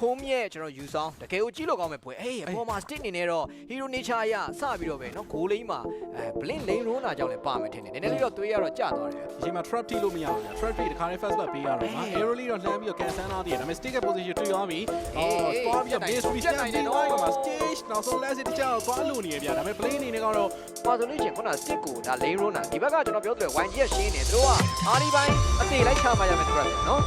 ဖုံးမြဲကျွန်တော်ယူဆောင်တကယ်ကိုကြည့်လို့ကောင်းမဲ့ပွဲအေးပေါ်မှာ stick အနေနဲ့တော့ hero nature အရစပြီးတော့ပဲเนาะဂိုးလိမ့်မှာblink lane roll နာကြောင့်လည်းပါမယ်ထင်တယ်နည်းနည်းလေးတော့သွေးရတော့ကျသွားတယ်ဒီချိန်မှာ trap ထိလို့မရဘူးဗျာ trap ထိတခါလေး fast back ပေးရတော့မှာ arrow လေးတော့လှမ်းပြီးတော့ကန်ဆန်းထားသေးတယ်ဒါပေမဲ့ stick ရဲ့ position တွေ့သွားပြီသွားပြီးတော့ base reset နိုင်တယ်တော့မှာ stage နောက်ဆုံး last တစ်ချက်တော့သွားလို့နေရဗျာဒါပေမဲ့ play အနေနဲ့ကတော့ပါဆိုလို့ချင်းခုန stick ကိုဒါ lane roll နာဒီဘက်ကကျွန်တော်ပြောတယ် YG ကရှင်းနေသူတို့ကအားလီပိုင်းအသေးလိုက်ချမှရမယ် trap เนาะ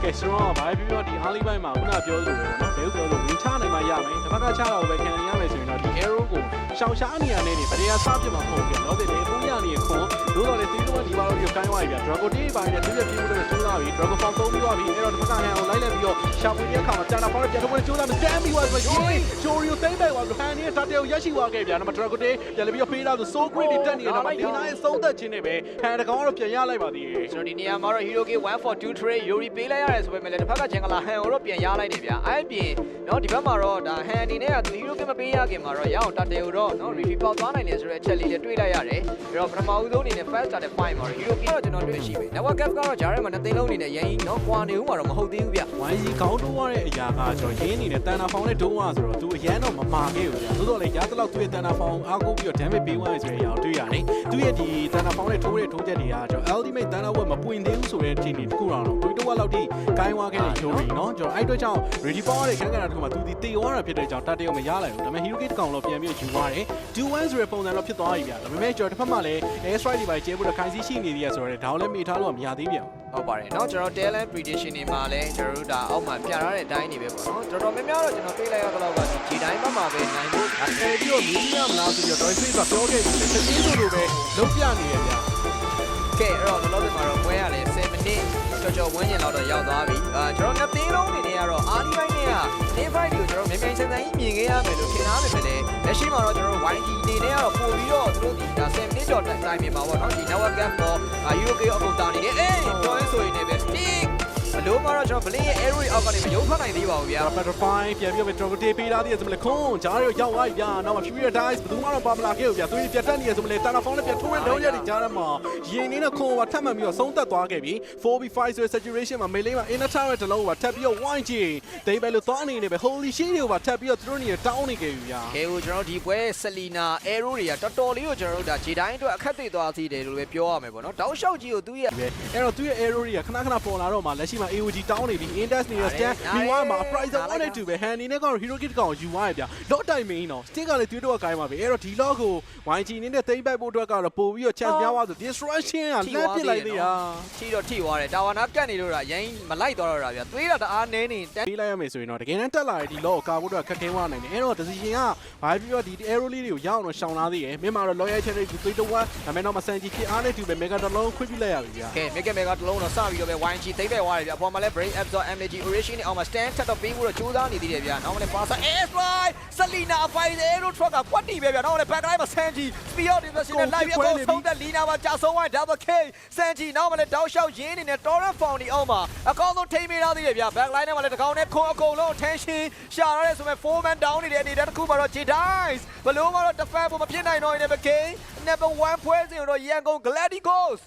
ကဲဆိုတော့ဘာဖြစ်လို့ဒီ early ဘိုင်းမှာခုနပြောလို့ပဲเนาะဘယ်လိုပြောလို့ဝင်ချနိုင်မှရမယ်တစ်ဖက်ကချတော့ပဲခံရမယ်ဆိုရင်တော့ဒီ arrow ကိုရှောင်ရှားနေရနေဗရေယာစပြမှာမဟုတ်ဘူးเนาะဒီလေကိုရနေခွန်လို့တော့လေတီးလို့ဒီပါတော့ဒီကိုင်းသွားပြီဗျာ dragon တေးပိုင်းနဲ့သူပြပြလို့လည်းစိုးလာပြီ dragon form သုံးပြီးသွားပြီအဲ့တော့တစ်ဖက်ကဟန်ကိုလိုက်လိုက်ပြီးတော့ရှာဖွေတဲ့အခါမှာကျန်တာပေါ်ပြန်ထုတ်ဖို့ကြိုးစားမယ် stand ပြီးသွားပြီဂျိုရီယိုသိမ့်ပဲသွားပြီဟန်ရဲ့တတ်တဲ့ကိုရရှိသွားခဲ့ဗျာနော် dragon တေးပြန်လည်းပြီးတော့ပေးတော့ so great တက်နေတော့ဒီနိုင်သုံးသက်ခြင်းနဲ့ပဲဟန်တကောင်ကတော့ပြန်ရလိုက်ပါသေးတယ်ကျွန်တော်ဒီနေရာမှာတော့ hero k 1 for 2 trade yori ပေးလိုက်ရတယ်ဆိုပေမဲ့လည်းတစ်ဖက်ကဂျန်ဂလာဟန်ကိုတော့ပြန်ရလိုက်တယ်ဗျာအဲ့ပြင်เนาะဒီဘက်မှာတော့ဒါဟန်အနေနဲ့ကသူ hero k မပေးရခင်မှာတော့ရအောင်တတ်တယ်ကိုတော့เนาะ refill ပေါက်သွားနိုင်တယ်ဆိုတဲ့အချက်လေးလည်းတွေးလိုက်ရတယ်ပြီးတော့ပထမဦးဆုံးအနေနဲ့ first started fine မှာ hero k တော့ကျွန်တော်တွေ့ရှိပြီ network gap ကတော့ဂျားထဲမှာနှစ်သိန်းလုံးအနေနဲ့ရင်းเนาะကွာနေဦးမှာတော့မဟုတ်သေးဘူးဗျ YG ခေါင်းတိုးရတဲ့အရာကကျွန်တော်ရင်းအနေနဲ့တန်တာဖောင်နဲ့ဒုံးရဆိုတော့သူအရန်တော့မမာခဲ့ဘူးဗျာသို့တော်လည်းရသလောက်သူ့ရဲ့တန်တာဖောင်အားကိုးပြီးတော့ damage ပေးသွားရဆိုတဲ့အရာကိုတွေ့ရတယ်သူ့ရဲ့ဒီတန်တာဖောင်နဲ့ထိုးတဲ့ထိုးချက်တွေကကျွန်တော် ultimate တန်တာဝက်မပွင့်သေးဘူးဆိုတဲ့အခြေအနေတစ်ခုတော့တွေးတော့လောက်ထိကိုင်းသွားခဲ့တဲ့ Yuri เนาะကျွန်တော်အဲ့အတွက်ကြောင့် ready power ရဲ့ခန်းကဏ္ဍတစ်ခုမှာသူဒီတေသွားတာဖြစ်တဲ့ကြောင့်တတ်တရုံမရလိုက်ဘူးဒါပေမဲ့ hero kit ကောင်တော့ပြန်ပြီးယူသွားတယ် 2-1 ဆိုတဲ့ပုံစံတော့ဖြစ်သွားပြီဗျာဒါပေမဲ့ကျွန်တော်တစ်ဖက်မှာလည်း air strike တွေပါကျဲဖို့တော့ခိုင်စီရှိနေသေးရဆိုတော့ဒါလည်းမေထားလို့မရသေးဗျာဟုတ်ပါတယ်เนาะကျွန်တော် talent prediction တွေမှာလည်းကျွန်တော်တို့ဒါအောက်မှာပြထားတဲ့အတိုင်းနေပဲပေါ့เนาะတော်တော်များများတော့ကျွန်တော်တွေးလိုက်ရတော့ကဒီတိုင်းမှာပဲနိုင်ဖို့အဲ့ဒီတော့မီဒီယာမလားဆိုပြီးတော့ Doy Face ကပြောခဲ့ပြီးချက်ချင်းလိုပဲလုံးပြနေရဗျာကဲအဲ့တော့လောလောဆယ်မှာတော့ပွဲရလဲ10မိနစ်ကြော်ဝန်းကျင်လောက်တော့ရောက်သွားပြီကျွန်တော်နှစ်သိန်းလုံးအနေနဲ့ကတော့အားလီပိုင်းတွေက day fight ကိုကျွန်တော်မြန်မြန်ဆန်ဆန်ကြီးမြင်ခဲ့ရမယ်လို့ထင်ထားပေမဲ့လည်းလက်ရှိမှာတော့ကျွန်တော် YG အနေနဲ့ကတော့ပို့ပြီးတော့သူတို့ဒီဒါ10မိနစ်ကျော်တိုင်မြင်ပါပေါ့နော်ဒီ network gap ပေါ် Euro K အကုန်တာနေတယ်ပြောရင်းဆိုရင်လည်းပဲ stick အလုံးကတော့ကျွန်တော် blink ရဲ့ arrow အောက်ကနေမယုံထွက်နိုင်သေးပါဘူးဗျာ butterfly ပြန်ပြီးတော့ dragon day ပေးထားသေးတယ်ဆိုမလဲခွန်ဂျားရောရောက်သွားပြီဗျာနောက်မှာ fury dice ဘယ်သူမှတော့ပါမလာခဲ့ဘူးဗျာသူပြတ်တက်နေရဆိုမလဲတန်တာဖောင်းနဲ့ပြန်ထိုးရလုံးရက်တွေကြားထဲမှာရင်နေနဲ့ခွန်ကထပ်မှန်ပြီးတော့ဆုံးသက်သွားခဲ့ပြီ 4v5 ဆိုတဲ့ saturation မှာ melee မှာ inner tower တလုံးကထပ်ပြီးတော့ YG ဒိတ်ပဲလို့သွားအနေနဲ့ပဲ holy shit တွေကိုပါထပ်ပြီးတော့သူတို့နေတောင်းနေခဲ့ပြီဗျာကဲကိုကျွန်တော်ဒီပွဲ Selena arrow တွေကတော်တော်လေးကိုကျွန်တော်တို့ဒါခြေတိုင်းအတွက်အခက်သိသွားသေးတယ်လို့ပဲပြောရမယ်ပေါ့နော်တောက်လျှောက်ကြီးကိုသူ့ရဲ့အဲ့တော့သူ့ရဲ့ arrow တွေကခဏပေါ်လာတော့မှလက်ရှိမှာ AOG တောင်းနေပြီ index နေတဲ့ stand ဒီဝါမှာ price 1-2ပဲ hand နေနဲ့ကတော့ hero kit ကောင်ယူသွားရဗျာ lot time main တော့ stick ကလည်းတွေးတော့ကိုင်းပါပြီအဲ့တော့ဒီ log ကို YG နေနဲ့သိမ့်ပိုက်ဖို့အတွက်ကတော့ပို့ပြီးတော့ chance များသွားဆို destruction ကလှမ်းပစ်လိုက်သေးတာထိတော့ထိသွားတယ်တာဝါနာကတ်နေလို့တာရင်းမလိုက်တော့တာဗျာသွေးတာတအားနည်းနေပေးလိုက်ရမယ်ဆိုရင်တော့တကယ်တမ်းတက်လာတဲ့ဒီ log ကိုကာဖို့အတွက်ခက်ခဲသွားနိုင်တယ်အဲ့တော့ decision ကဘာဖြစ်ပြီးတော့ဒီ arrow လေးတွေကိုရအောင်တော့ရှောင်လာသေးတယ်မင်းမှာတော့ loyal channel ကိုသွေးတော့ဒါမဲ့တော့မဆန်ကြီးဖြစ်အားနဲ့တူပဲ mega တလုံးခွင့်ပြလိုက်ရပြီဗျာကဲ mega တလုံးတော့စပြီးတော့ပဲ YG သိမ့်ပဲသွားတယ်ဗျာအပေါ်မှာလည်း brain absorb MG oration နဲ့အောက်မှာ stand ထပ်တော့ပေးဖို့တော့ကြိုးစားနေသေးတယ်ဗျာနောက်မှလည်း Barca air strike Selena အပိုင်တဲ့ arrow truck ကကွက်တီပဲဗျာနောက်မှလည်း back line မှာ Sanji speed of defense နဲ့ live အကုန်ဆုံးတဲ့ Lina မှာကြာဆုံးသွား double K Sanji နောက်မှလည်းတောက်လျှောက်ရင်းနေနဲ့ torrent found ဒီအောက်မှာအကောင်းဆုံးထိမ့်ပေးထားသေးတယ်ဗျာ back line နဲ့မှလည်းတကောင်နဲ့ခွန်အကုန်လုံး tension ရှာရတဲ့ဆိုမဲ့ 4 man down နေတဲ့အနေနဲ့တစ်ခုမှာတော့ Jedi's ဘလို့မှတော့ defend ဖို့မဖြစ်နိုင်တော့ရင်လည်း game number 1 ပွဲစဉ်တော့ရန်ကုန် Gladiators